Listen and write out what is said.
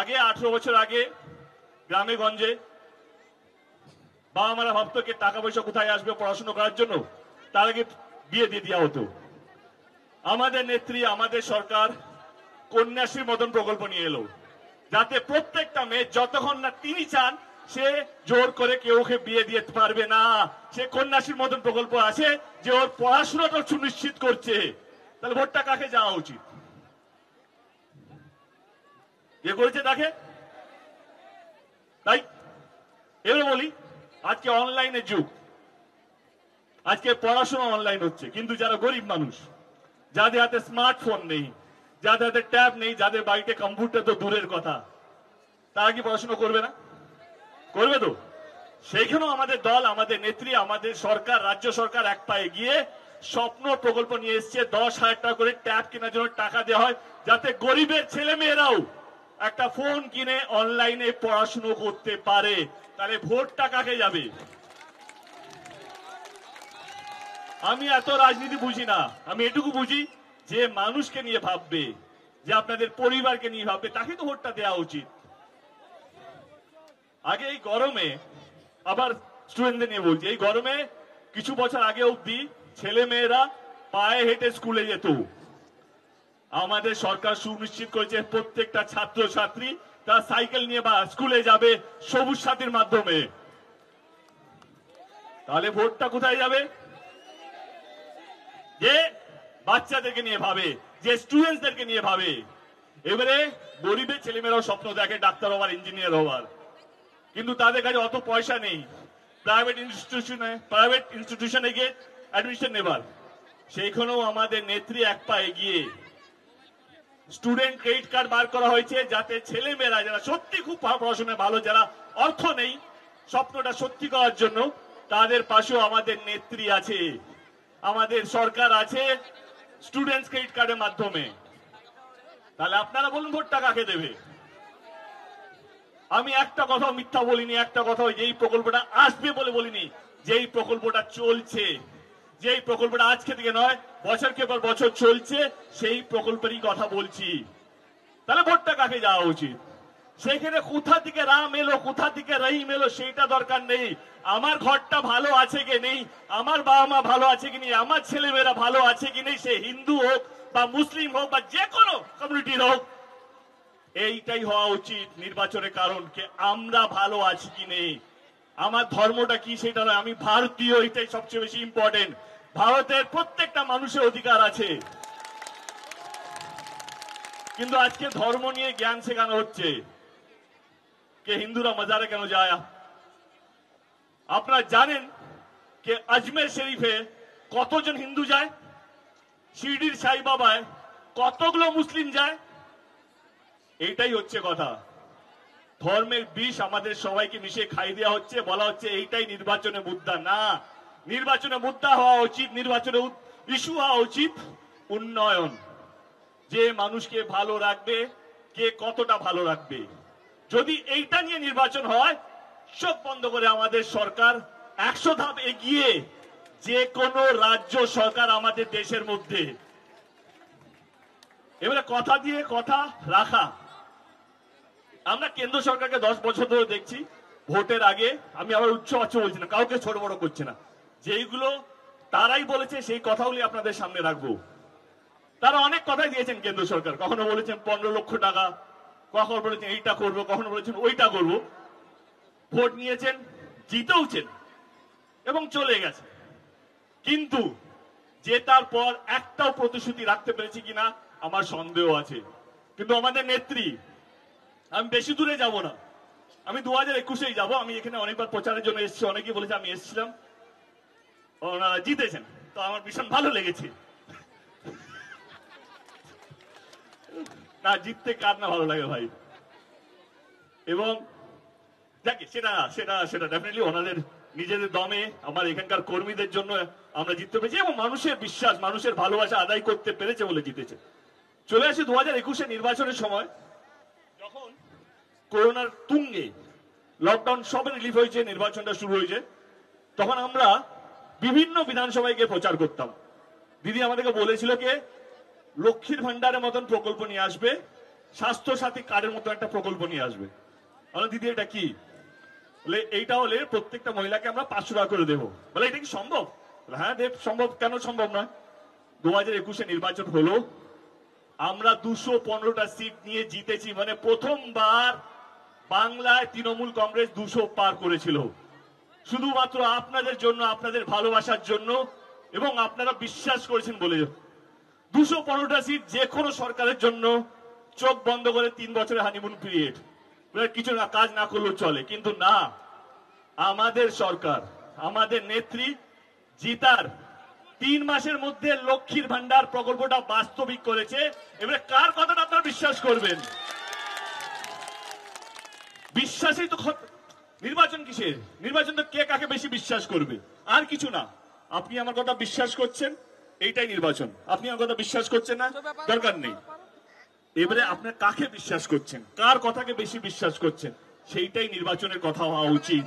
আগে 18 বছর আগে গ্রামে গঞ্জে বাবা মারা ভাবতো কি টাকা পয়সা কোথায় আসবে পড়াশোনা করার জন্য, তার আগে বিয়ে দিয়ে দেওয়া হতো। আমাদের নেত্রী, আমাদের সরকার কন্যাশ্রীর মতন প্রকল্প নিয়ে এলো, যাতে প্রত্যেকটা মেয়ে যতক্ষণ না তিনি চান সে জোর করে কেউ ওকে বিয়ে দিতে পারবে না। সে কন্যাশ্রীর মতন প্রকল্প আছে যে ওর পড়াশোনাটা সুনিশ্চিত করছে। তাহলে ভোটটা কাকে যাওয়া উচিত? কে করেছে তাকে? তাই এবার বলি, আজকে অনলাইনের যুগ, আজকে পড়াশোনা অনলাইন হচ্ছে, কিন্তু যারা গরিব মানুষ, যাদের হাতে স্মার্টফোন নেই, যাদের হাতে ট্যাব নেই, যাদের বাড়িতে কম্পিউটার তো দূরের কথা, তারা কি পড়াশোনা করবে না? করবে তো। সেইখানেও আমাদের দল, আমাদের নেত্রী, আমাদের সরকার, রাজ্য সরকার এক পায়ে গিয়ে স্বপ্ন প্রকল্প নিয়ে এসছে। 10,000 টাকা করে ট্যাব কেনার জন্য টাকা দেওয়া হয়, যাতে গরিবের ছেলে মেয়েরাও একটা ফোন কিনে অনলাইনে পড়াশুনো করতে পারে। তাহলে ভোটটা কাকে যাবে? আমি এত রাজনীতি বুঝি না, আমি এটুকু বুঝি যে মানুষকে নিয়ে ভাববে, যে আপনাদের পরিবারকে নিয়ে ভাববে, তাকে তো ভোটটা দেওয়া উচিত। আগে এই গরমে, আবার স্টুডেন্টদের নিয়ে বলছি, এই গরমে কিছু বছর আগে অব্দি ছেলে মেয়েরা পায়ে হেঁটে স্কুলে যেত। আমাদের সরকার সুনিশ্চিত করেছে প্রত্যেকটা ছাত্র ছাত্রী তারা সাইকেল নিয়ে বা স্কুলে যাবে সবুজ সাথীর মাধ্যমে। তাহলে ভোটটা কোথায় যাবে? যে বাচ্চাদেরকে নিয়ে ভাবে, যে স্টুডেন্টদেরকে নিয়ে ভাবে। এবারে গরিবের ছেলেমেয়েরাও স্বপ্ন দেখে ডাক্তার হওয়ার, ইঞ্জিনিয়ার হওয়ার, কিন্তু তাদের কাছে অত পয়সা নেই প্রাইভেট ইনস্টিটিউশনে গিয়ে অ্যাডমিশন নেবার। সেইখানেও আমাদের নেত্রী এক পা এগিয়ে স্টুডেন্ট ক্রেডিট কার্ড বার করা হয়েছে, যাতে ছেলে মেয়েরা যারা সত্যি খুব পড়াশোনায় ভালো, যারা অর্থ নেই স্বপ্নটা সত্যি করার জন্য, তাদের পাশেও আমাদের নেত্রী আছে, আমাদের সরকার আছে স্টুডেন্ট ক্রেডিট কার্ডের মাধ্যমে। তাহলে আপনারা বলুন ভোটটা কাকে দেবে? আমি একটা কথা মিথ্যা বলিনি, একটা কথা যেই প্রকল্পটা আসবে বলে বলিনি, যেই প্রকল্পটা চলছে, যেই প্রকল্পটা আজকে থেকে নয় বছরকে পর বছর চলছে, সেই প্রকল্পেরই কথা বলছি। তাহলে ভোটটা কাকে যাওয়া উচিত? সেখানে কোথা থেকে রাম এলো, কোথা থেকে রহিম এলো সেইটা দরকার নেই। আমার ঘরটা ভালো আছে কি নেই, আমার বাবা মা ভালো আছে কি নেই, আমার ছেলেমেয়েরা ভালো আছে কি নেই, সে হিন্দু হোক বা মুসলিম হোক বা যে কোনো কমিউনিটির হোক, এইটাই হওয়া উচিত নির্বাচনের কারণ, কে আমরা ভালো আছি কি নেই। আমার ধর্মটা কি সেটা নয়, আমি ভারতীয়, এটাই সবচেয়ে বেশি ইম্পর্টেন্ট। ভারতের প্রত্যেকটা মানুষের অধিকার আছে, কিন্তু আজকে ধর্ম নিয়ে জ্ঞান শেখানো হচ্ছে। কে হিন্দুরা মাজারে কেন যায়? আপনারা জানেন যে আজমের শরীফে কতজন হিন্দু যায়? শিরডির সাই বাবায় কতগুলো মুসলিম যায়? এইটাই হচ্ছে কথা। ধর্মের বিষ আমাদের সবাইকে মিশিয়ে খাই দেওয়া হচ্ছে, বলা হচ্ছে এইটাই নির্বাচনের মুদ্রা। না, নির্বাচনের মুদ্রা হওয়া উচিত, নির্বাচনের ইস্যু হওয়া উচিত উন্নয়ন, যে মানুষকে ভালো রাখবে, কে কতটা ভালো রাখবে। যদি এইটা নিয়ে নির্বাচন হয়, চোখ বন্ধ করে আমাদের সরকার 100 ধাপ এগিয়ে যে কোনো রাজ্য সরকার আমাদের দেশের মধ্যে। এবারে কথা দিয়ে কথা রাখা, আমরা কেন্দ্র সরকারকে 10 বছর ধরে দেখছি, ভোটের আগে, আমি আবার উচ্চ বাচ্চ বলছি না, কাউকে ছোট বড় করছে না, যেইগুলো তারাই বলেছে সেই কথাগুলি আপনাদের সামনে রাখবো। তারা অনেক কথাই দিয়েছেন কেন্দ্র সরকার, কখনো বলেছেন 15 লক্ষ টাকা, কখনো বলেছেন এইটা করবো, কখনো বলেছেন ওইটা করবো। ভোট নিয়েছেন, জিতেওছেন এবং চলে গেছে, কিন্তু জেতার পর একটাও প্রতিশ্রুতি রাখতে পেরেছি কিনা আমার সন্দেহ আছে। কিন্তু আমাদের নেত্রী, আমি বেশি দূরে যাব না, আমি 2021-এই যাব। আমি এখানে অনেকবার প্রচারের জন্য এসেছি, অনেকেই বলেছে আমি এসেছিলাম, ওনারা জিতেছেন, তো আমার ভীষণ ভালো লেগেছে। না, জিততে কার না ভালো লাগে ভাই। এবং দেখি সেটা সেটা সেটা ডেফিনেটলি ওনাদের নিজেদের দমে, আমার এখানকার কর্মীদের জন্য আমরা জিততে পেরেছি, এবং মানুষের বিশ্বাস, মানুষের ভালোবাসা আদায় করতে পেরেছে বলে জিতেছে। চলে আসি 2021-এ নির্বাচনের সময়, যখন করোনার তুঙ্গে লকডাউন সব রিলিফ হয়েছে, নির্বাচনটা শুরু হয়েছে, তখন আমরা বিভিন্ন বিধানসভায় গিয়ে প্রচার করতাম। দিদি আমাদেরকে বলেছিল কে লক্ষ্মীর ভান্ডারের মতন প্রকল্প নিয়ে আসবে, স্বাস্থ্য সাথী কার্ডের মতো একটা প্রকল্প নিয়ে আসবে। আমরা দিদি এটা কি বলে, এইটা হলে প্রত্যেকটা মহিলাকে আমরা 500 টাকা করে দেবো। বলে এটা কি সম্ভব? হ্যাঁ দেব, সম্ভব। কেন সম্ভব নয়? 2021-এ নির্বাচন হলো, আমরা 215টা সিট নিয়ে জিতেছি। মানে প্রথমবার বাংলায় তৃণমূল কংগ্রেস 200 পার করেছিল, শুধুমাত্র আপনাদের জন্য, আপনাদের ভালোবাসার জন্য, এবং আপনারা বিশ্বাস করেছেন বলে। 215টা সিট যে কোনো সরকারের জন্য চোখ বন্ধ করে 3 বছরের হানিমুন পিরিয়ড, কিছু না কাজ না করলেও চলে। কিন্তু না, আমাদের সরকার, আমাদের নেত্রী জিতার 3 মাসের মধ্যে লক্ষ্মীর ভান্ডার প্রকল্পটা বাস্তবিক করেছে। এবারে কার কথাটা আপনারা বিশ্বাস করবেন? বিশ্বাসই তো নির্বাচন কিসের? নির্বাচন তো কে কাকে বেশি বিশ্বাস করবে, আর কিছু না। আপনি আমার কথা বিশ্বাস করছেন, এইটাই নির্বাচন। আপনি আমার কথা বিশ্বাস করছেন না, দরকার নেই। এবারে আপনি কাকে বিশ্বাস করছেন, কার কথাকে বেশি বিশ্বাস করছেন, সেইটাই নির্বাচনের কথা হওয়া উচিত।